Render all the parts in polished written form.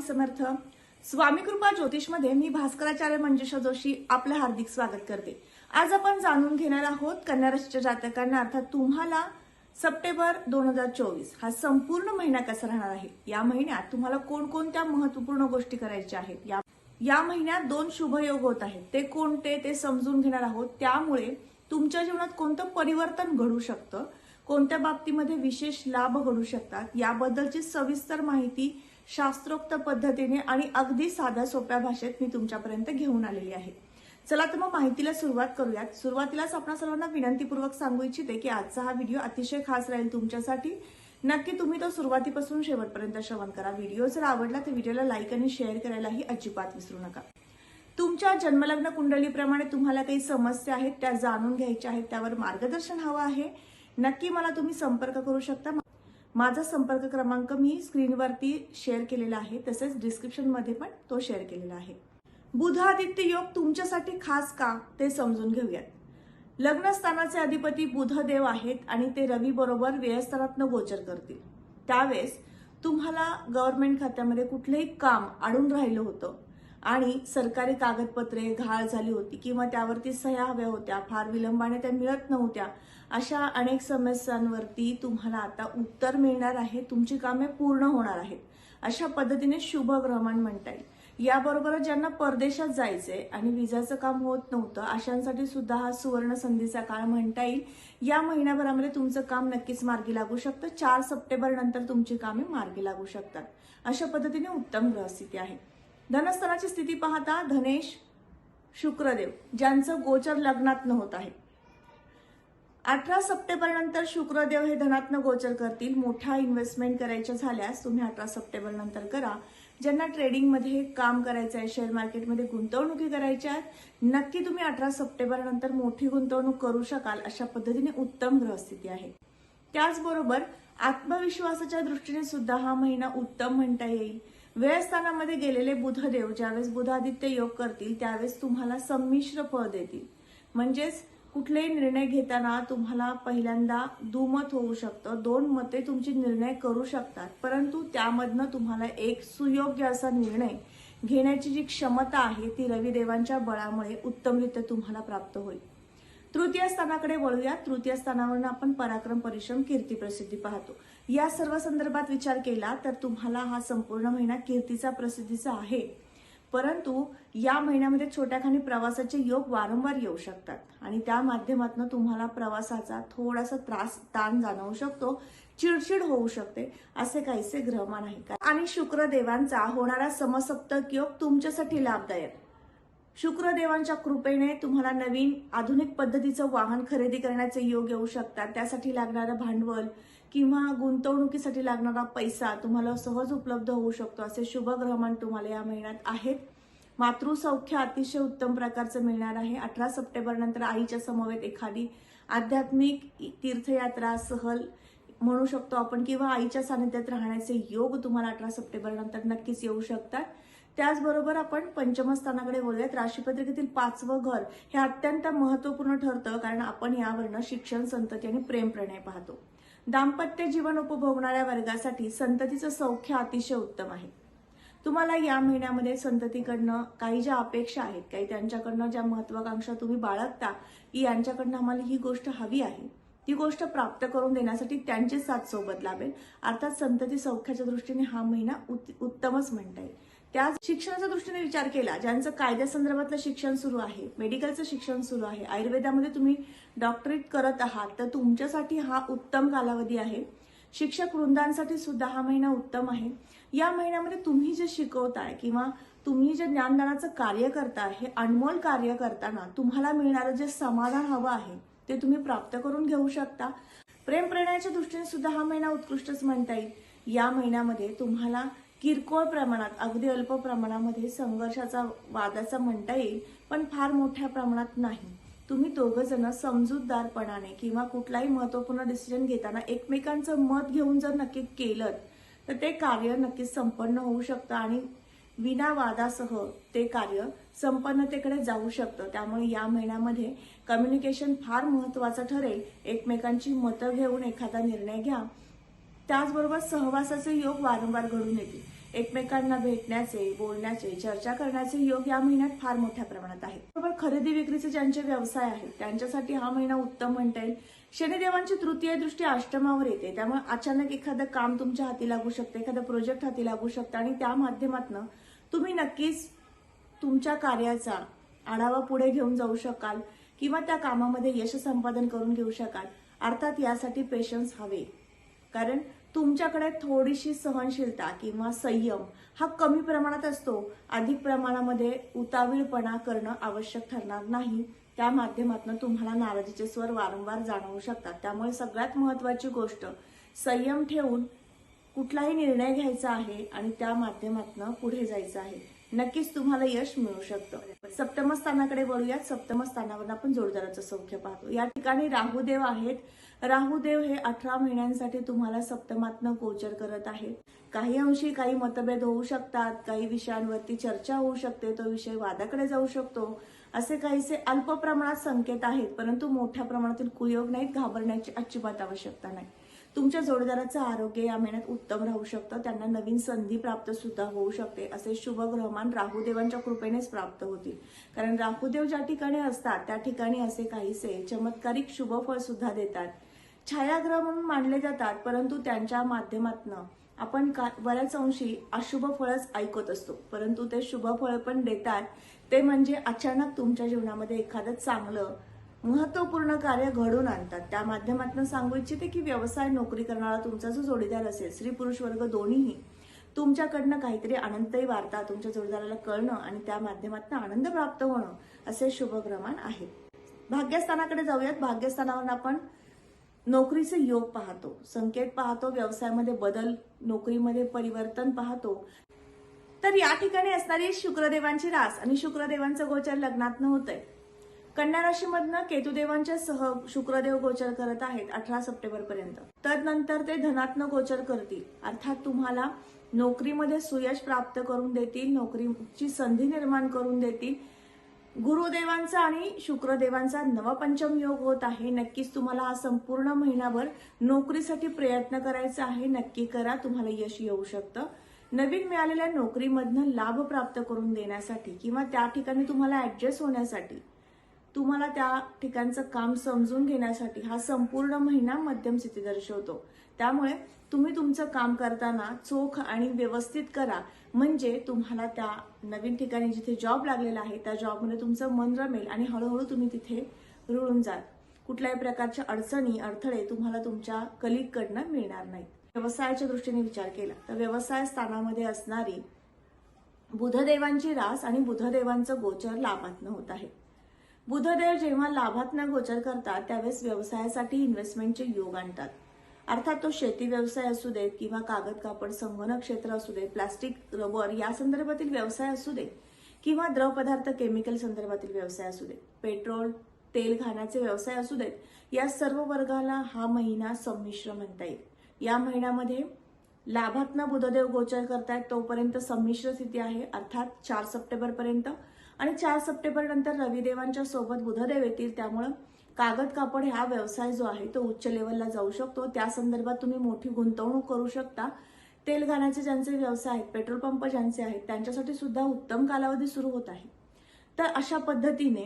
समर्थ स्वामी कृपा ज्योतिषमध्ये मी भास्कराचार्य मंजुषा जोशी आपलं हार्दिक स्वागत करते। आज आपण जाणून घेणार आहोत कन्या राशीच्या जातकांना अर्थात तुम्हाला सप्टेंबर 2024 हा संपूर्ण महिना कसा राहणार आहे। या महिन्यात तुम्हाला कोणकोणत्या महत्त्वपूर्ण गोष्टी करायच्या आहेत। या महिन्यात 2 शुभयोग होत आहेत, ते कोणते ते समजून घेणार आहोत। त्यामुळे तुमच्या जीवनात कोणतं परिवर्तन घडू शकतं, कोणत्या बाबतीमध्ये विशेष लाभ घडू शकतात याबद्दलची सविस्तर माहिती शास्त्रोक्त पद्धतीने आणि अगदी साध्या सोप्या भाषेत मी तुमच्यापर्यंत घेऊन आलेली आहे। चला तर मग माहितीला सुरुवात करूयात। सुरुवातीलाच आपणा सर्वांना विनंतीपूर्वक सांगू इच्छिते की आजचा हा व्हिडिओ अतिशय खास राहील तुमच्यासाठी। नक्की तुम्ही तो सुरुवातीपासून शेवटपर्यंत श्रवण करा। व्हिडिओ जर आवडला तर व्हिडिओला लाईक आणि शेअर करायलाही अजिबात विसरू नका। तुमच्या जन्मलग्न कुंडलीप्रमाणे तुम्हाला काही समस्या आहेत त्या जाणून घ्यायच्या आहेत, त्यावर मार्गदर्शन हवं आहे, नक्की मला तुम्ही संपर्क करू शकता। माझा संपर्क क्रमांक मी स्क्रीनवरती शेअर केलेला आहे, तसेच डिस्क्रिप्शन मध्ये पण तो शेअर केलेला आहे। बुध आदित्य योग तुमच्यासाठी खास का ते समजून घेऊयात। लग्न स्थानाचे अधिपती बुधदेव आहेत आणि ते रवी बरोबर व्ययस्थानात गोचर करतील। त्यावेळेस तुम्हाला गव्हर्नमेंट खात्यामध्ये कुठलेही काम अडून राहिलं होतं आणि सरकारी कागदपत्रे घाळ झाली होती किंवा त्यावरती सह्या हव्या होत्या, फार विलंबाने त्या मिळत नव्हत्या, अशा अनेक समस्यांवरती तुम्हाला आता उत्तर मिळणार आहे। तुमची कामे पूर्ण होणार आहेत, अशा पद्धतीने शुभ ग्रहमान म्हणता येईल। याबरोबरच ज्यांना परदेशात जायचंय आणि विजाचं काम होत नव्हतं अशांसाठी सुद्धा हा सुवर्ण संधीचा काळ म्हणता येईल। या महिन्याभरामध्ये तुमचं काम नक्कीच मार्गी लागू शकतं। 4 सप्टेंबर नंतर तुमची कामे मार्गी लागू शकतात, अशा पद्धतीने उत्तम ग्रहस्थिती आहे। धनस्थानाची स्थिती पाहता धनेश शुक्रदेव ज्यांचं गोचर लग्नात होत आहे, 18 सप्टेंबर नंतर शुक्रदेव हे धनात्न गोचर करतील। मोठा इन्व्हेस्टमेंट करायच्या झाल्यास तुम्ही 18 सप्टेंबर नंतर करा। ज्यांना ट्रेडिंग मध्ये काम करायचं आहे, शेअर मार्केटमध्ये गुंतवणुकी करायच्या आहेत, नक्की तुम्ही 18 सप्टेंबर नंतर मोठी गुंतवणूक करू शकाल, अशा पद्धतीने उत्तम ग्रहस्थिती आहे। त्याचबरोबर आत्मविश्वासाच्या दृष्टीने सुद्धा हा महिना उत्तम म्हणता येईल। व्ययस्थानामध्ये गेलेले बुधदेव ज्यावेळेस बुधादित्य योग करतील त्यावेळेस तुम्हाला संमिश्र फळ देतील। म्हणजेच कुठलेही निर्णय घेताना तुम्हाला पहिल्यांदा दुमत होऊ शकतं, 2 मते तुमची निर्णय करू शकतात, परंतु त्यामधनं तुम्हाला एक सुयोग्य असा निर्णय घेण्याची जी क्षमता आहे ती रविदेवांच्या बळामुळे उत्तमरित्या तुम्हाला प्राप्त होईल। तृतीय स्थानाकडे वळूया। तृतीय स्थानावरून आपण पराक्रम, परिश्रम, कीर्ती, प्रसिद्धी पाहतो। या सर्व संदर्भात विचार केला तर तुम्हाला हा संपूर्ण महिना कीर्तीचा, प्रसिद्धीचा आहे, परंतु या महिन्यामध्ये छोट्याखानी प्रवासाचे योग वारंवार येऊ शकतात आणि त्या माध्यमातून तुम्हाला प्रवासाचा थोडासा ताण जाणवू शकतो, चिडचिड होऊ शकते, असे काहीसे ग्रहमान आहे। आणि शुक्रदेवांचा होणारा समसप्तक योग तुमच्यासाठी लाभदायक। शुक्रदेवांच्या कृपेने तुम्हाला नवीन आधुनिक पद्धतीचं वाहन खरेदी करण्याचे योग येऊ शकतात। त्यासाठी लागणारं भांडवल किंवा गुंतवणुकीसाठी लागणारा पैसा तुम्हाला सहज उपलब्ध होऊ शकतो, असे शुभ ग्रहमान तुम्हाला या महिन्यात आहेत। मातृसौख्य अतिशय उत्तम प्रकारचं मिळणार आहे। 18 सप्टेंबर नंतर आईच्या समवेत एखादी आध्यात्मिक तीर्थयात्रा, सहल म्हणू शकतो आपण, किंवा आईच्या सानिध्यात राहण्याचे योग तुम्हाला 18 सप्टेंबर नंतर नक्कीच येऊ शकतात। त्याचबरोबर आपण पंचम स्थानाकडे बोलूयात। राशीपत्रिकेतील 5वं घर हे अत्यंत महत्त्वपूर्ण ठरतं, कारण आपण यावरनं शिक्षण, संतती आणि प्रेम प्रणय पाहतो। दाम्पत्य जीवन उपभोगणाऱ्या वर्गासाठी संततीचं सौख्य अतिशय उत्तम आहे। तुम्हाला या महिन्यामध्ये संततीकडनं काही ज्या अपेक्षा आहेत, काही त्यांच्याकडनं ज्या महत्वाकांक्षा तुम्ही बाळगता की यांच्याकडनं आम्हाला ही गोष्ट हवी आहे, ती गोष्ट प्राप्त करून देण्यासाठी त्यांची साथ सोबत लाभेल। अर्थात संतती सौख्याच्या दृष्टीने हा महिना उत्तमच म्हणता येईल। त्याच शिक्षणाच्या दृष्टीने विचार केला, ज्यांचं कायद्यासंदर्भातलं शिक्षण सुरू आहे, मेडिकलचं शिक्षण सुरू आहे, आयुर्वेदामध्ये तुम्ही डॉक्टरेट करत आहात, तर तुमच्यासाठी हा उत्तम कालावधी आहे। शिक्षक वृंदांसाठी सुद्धा हा महिना उत्तम आहे। या महिन्यामध्ये तुम्ही जे शिकवताय किंवा तुम्ही जे ज्ञानदानाचं कार्य करताय, हे अनमोल कार्य करताना तुम्हाला मिळणारं जे समाधान हवं आहे ते तुम्ही प्राप्त करून घेऊ शकता। प्रेम प्रणयाच्या दृष्टीने सुद्धा हा महिना उत्कृष्टच म्हणता येईल। या महिन्यामध्ये तुम्हाला किरकोळ प्रमाणात, अगदी अल्प प्रमाणामध्ये संघर्षाचा, वादाचा म्हणता येईल, पण फार मोठ्या प्रमाणात नाही। तुम्ही दोघं जण समजूतदारपणाने किंवा कुठलाही महत्त्वपूर्ण डिसिजन घेताना एकमेकांचं मत घेऊन जर नक्की केलं तर ते कार्य नक्कीच संपन्न होऊ शकतं आणि विना वादासह ते कार्य संपन्नतेकडे जाऊ शकतं। त्यामुळे या महिन्यामध्ये कम्युनिकेशन फार महत्त्वाचं ठरेल। एकमेकांची मतं घेऊन एखादा निर्णय घ्या। त्याचबरोबर सहवासाचे योग वारंवार घडून येतील। एकमेकांना भेटण्याचे, बोलण्याचे, चर्चा करण्याचे योग या महिन्यात फार मोठ्या प्रमाणात आहेत. बरोबर, खरेदी विक्रीचे ज्यांचे व्यवसाय आहेत त्यांच्यासाठी हा महिना उत्तम म्हणता येईल. शनिदेवांची तृतीय दृष्टी अष्टमावर येते, त्यामुळे अचानक एखादं काम तुमच्या हाती लागू शकते, एखादं प्रोजेक्ट हाती लागू शकतं आणि त्या माध्यमातून तुम्ही नक्कीच तुमच्या कार्याचा आढावा पुढे घेऊन जाऊ शकाल किंवा त्या कामामध्ये यश संपादन करून घेऊ शकाल. अर्थात यासाठी पेशन्स हवे, कारण तुमच्याकडे थोडीशी सहनशीलता किंवा संयम हा कमी प्रमाणात असतो. अधिक प्रमाणामध्ये उतावीळपणा करणं आवश्यक ठरणार नाही. त्या माध्यमातून तुम्हाला नाराजीचे स्वर वारंवार जाणवू शकतात. त्यामुळे सगळ्यात महत्वाची गोष्ट संयम ठेवून कुठलाही निर्णय घ्यायचा आहे आणि त्या माध्यमातून पुढे जायचं आहे. नक्कीच तुम्हाला यश मिळू शकतं. सप्तम स्थानाकडे वळूयात. सप्तम स्थानावर आपण जोडदाराचं सौख्य पाहतो. या ठिकाणी राहुदेव आहेत. राहुदेव हे 18 महिन्यांसाठी तुम्हाला सप्तमातनं गोचर करत आहेत. काही अंशी काही मतभेद होऊ शकतात, काही विषयांवरती चर्चा होऊ शकते, तो विषय वादाकडे जाऊ शकतो, असे काहीसे अल्प प्रमाणात संकेत आहेत, परंतु मोठ्या प्रमाणातील कुयोग नाहीत. घाबरण्याची अजिबात आवश्यकता नाही. तुमच्या जोडीदाराचं आरोग्य या महिन्यात उत्तम राहू शकतं. त्यांना नवीन संधी प्राप्त सुद्धा होऊ शकते. असे शुभ ग्रहमान राहुदेवांच्या कृपेनेच प्राप्त होतील, कारण राहुदेव ज्या ठिकाणी असतात त्या ठिकाणी असे काहीसे चमत्कारिक शुभफळ सुद्धा देतात. छायाग्रह म्हणून मानले जातात, परंतु त्यांच्या माध्यमातून आपण बऱ्याच अंशी अशुभ फळच ऐकत असतो, परंतु ते शुभ फळ पण देतात. ते म्हणजे अचानक तुमच्या जीवनामध्ये एखादं चांगलं महत्वपूर्ण कार्य घडून आणतात. त्या माध्यमातून सांगू इच्छिते की व्यवसाय, नोकरी करणारा तुमचा जो जोडीदार असेल, स्त्री पुरुष वर्ग दोन्हीही, तुमच्याकडनं काहीतरी आनंददायी वार्ता तुमच्या जोडीदाराला कळणं आणि त्या माध्यमातून आनंद प्राप्त होणं असे शुभग्रहमान आहेत. भाग्यस्थानाकडे जाऊयात. भाग्यस्थानावर आपण नोकरीचे योग पाहतो, संकेत पाहतो, व्यवसायामध्ये बदल, नोकरीमध्ये परिवर्तन पाहतो. तर या ठिकाणी असणारी शुक्रदेवांची रास आणि शुक्रदेवांचं गोचर लग्नात होतंय. कन्या राशीमधनं केतुदेवांच्या सह शुक्रदेव गोचर करत आहेत 18 सप्टेंबर पर्यंत. तदनंतर ते धनात्न गोचर करतील, अर्थात तुम्हाला नोकरीमध्ये सुयश प्राप्त करून देतील, नोकरीची संधी निर्माण करून देतील. गुरुदेवांचा आणि शुक्रदेवांचा नवपंचम योग होत आहे. नक्कीच तुम्हाला हा संपूर्ण महिनाभर नोकरीसाठी प्रयत्न करायचा आहे. नक्की करा, तुम्हाला यश येऊ शकतं. नवीन मिळालेल्या नोकरीमधनं लाभ प्राप्त करून देण्यासाठी किंवा त्या ठिकाणी तुम्हाला ऍडजस्ट होण्यासाठी, तुम्हाला त्या ठिकाणचं काम समजून घेण्यासाठी हा संपूर्ण महिना मध्यम स्थिती दर्शवतो. त्यामुळे तुम्ही तुमचं काम करताना चोख आणि व्यवस्थित करा, म्हणजे तुम्हाला त्या नवीन ठिकाणी जिथे जॉब लागलेला आहे त्या जॉबमध्ये तुमचं मन रमेल आणि हळूहळू तुम्ही तिथे रुळून जाल. कुठल्याही प्रकारच्या अडचणी, अडथळे तुम्हाला तुमच्या कलिगकडनं मिळणार नाहीत. व्यवसायाच्या दृष्टीने विचार केला तर व्यवसाय स्थानामध्ये असणारी बुधदेवांची रास आणि बुधदेवांचं गोचर लाभातनं होत आहे. बुधदेव जेव्हा लाभातनं गोचर करतात त्यावेळेस व्यवसायासाठी इन्व्हेस्टमेंटचे योग आणतात. अर्थात तो शेती व्यवसाय असू देत किंवा कागद कापड संगणक क्षेत्र असू दे, प्लास्टिक, रबर या संदर्भातील व्यवसाय असू दे किंवा द्रवपदार्थ केमिकल संदर्भातील व्यवसाय असू दे, पेट्रोल तेल घाण्याचे व्यवसाय असू देत, या सर्व वर्गाला हा महिना संमिश्र म्हणता येईल. या महिन्यामध्ये लाभातनं बुधदेव गोचर करतायत, तोपर्यंत संमिश्र स्थिती आहे, अर्थात 4 सप्टेंबर पर्यंत. आणि 4 सप्टेंबर नंतर रविदेवांच्या सोबत बुधदेव येतील. त्यामुळे कागद कापड हा व्यवसाय जो आहे तो उच्च लेवलला जाऊ शकतो. त्या संदर्भात तुम्ही मोठी गुंतवणूक करू शकता. तेल घाण्याचे ज्यांचे व्यवसाय आहेत, पेट्रोल पंप ज्यांचे आहेत, त्यांच्यासाठी सुद्धा उत्तम कालावधी सुरू होत आहे. तर अशा पद्धतीने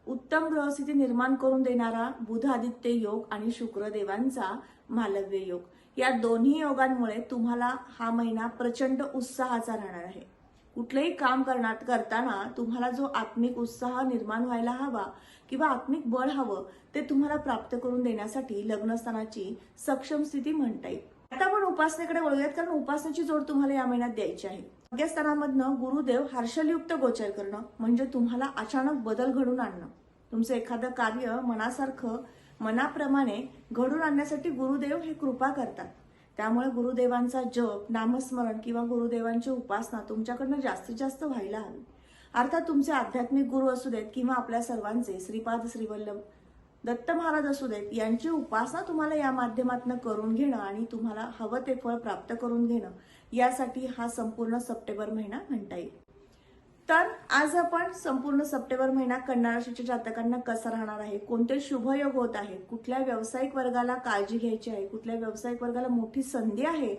उत्तम ग्रहस्थिती निर्माण करून देणारा बुध आदित्य योग आणि शुक्रदेवांचा मालव्य योग, या दोन्ही योगांमुळे तुम्हाला हा महिना प्रचंड उत्साहाचा राहणार आहे. कुठलेही काम करताना तुम्हाला जो आत्मिक उत्साह निर्माण व्हायला हवा किंवा आत्मिक बळ हवं ते तुम्हाला प्राप्त करून देण्यासाठी लग्नस्थानाची सक्षम स्थिती म्हणता येईल. आता आपण उपासनेकडे वळूयात, कारण उपासनेची जोड तुम्हाला या महिन्यात द्यायची आहे. भाग्यस्थानामधनं गुरुदेव हर्षलयुक्त गोचर करणं म्हणजे तुम्हाला अचानक बदल घडून आणणं. तुमचं एखादं कार्य मनासारखं, मनाप्रमाणे घडून आणण्यासाठी गुरुदेव हे कृपा करतात. त्यामुळे गुरुदेवांचा जप, नामस्मरण किंवा गुरुदेवांची उपासना तुमच्याकडनं जास्तीत जास्त व्हायला हवी. अर्थात तुमचे आध्यात्मिक गुरु असू देत किंवा आपल्या सर्वांचे श्रीपाद श्रीवल्लभ दत्त महाराज असू देत, यांची उपासना तुम्हाला या माध्यमातून करून घेणं आणि तुम्हाला हवं ते फळ प्राप्त करून घेणं, यासाठी हा संपूर्ण सप्टेंबर महिना म्हणता येईल. तर आज आपण संपूर्ण सप्टेंबर महिना कन्या राशीच्या जातकांना कसा राहणार आहे, कोणते शुभयोग होत आहेत, कुठल्या व्यावसायिक वर्गाला काळजी घ्यायची आहे, कुठल्या व्यावसायिक वर्गाला मोठी संधी आहे,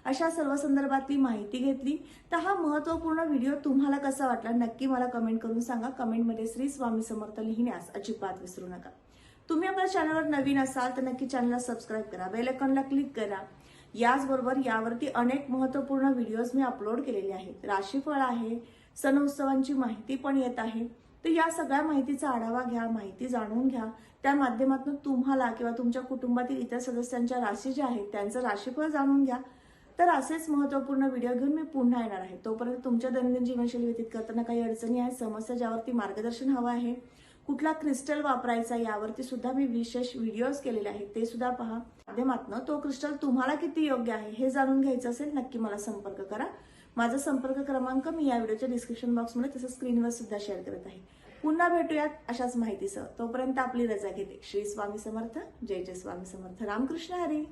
अशा सर्व संदर्भातली माहिती घेतली. तर हा महत्त्वपूर्ण व्हिडिओ तुम्हाला कसा वाटला नक्की मला कमेंट करून सांगा. कमेंटमध्ये श्री स्वामी समर्थ लिहिण्यास अजिबात विसरू नका. तुम्ही आपल्या चॅनलवर नवीन असाल तर नक्की चॅनलला सबस्क्राईब करा, बेल आयकॉनला क्लिक करा. याचबरोबर यावरती अनेक महत्त्वपूर्ण व्हिडिओज मी अपलोड केलेले आहेत. राशीफळ आहे, सण उत्सवांची माहिती पण येत आहे. तर या सगळ्या माहितीचा आढावा घ्या, माहिती जाणून घ्या. त्या माध्यमातून तुम्हाला किंवा तुमच्या कुटुंबातील इतर सदस्यांच्या राशी ज्या आहेत त्यांचं राशीफळ जाणून घ्या. तर असेच महत्त्वपूर्ण व्हिडिओ घेऊन मी पुन्हा येणार आहे. तोपर्यंत तुमच्या दैनंदिन जीवनशैली व्यतीत करताना काही अडचणी आहेत, समस्या ज्यावरती मार्गदर्शन हवं आहे, कुठला क्रिस्टल वापरायचा यावरती सुद्धा मी विशेष व्हिडिओज केलेले आहेत, ते सुद्धा पहा. माध्यमातून तो क्रिस्टल तुम्हाला किती योग्य आहे हे जाणून घ्यायचं असेल नक्की मला संपर्क करा. माझा संपर्क क्रमांक मी या व्हिडिओच्या डिस्क्रिप्शन बॉक्समध्ये तसंच स्क्रीनवर सुद्धा शेअर करत आहे. पुन्हा भेटूयात अशाच माहितीसह. तोपर्यंत आपली रजा घेते. श्री स्वामी समर्थ. जय जय स्वामी समर्थ. रामकृष्ण हरी.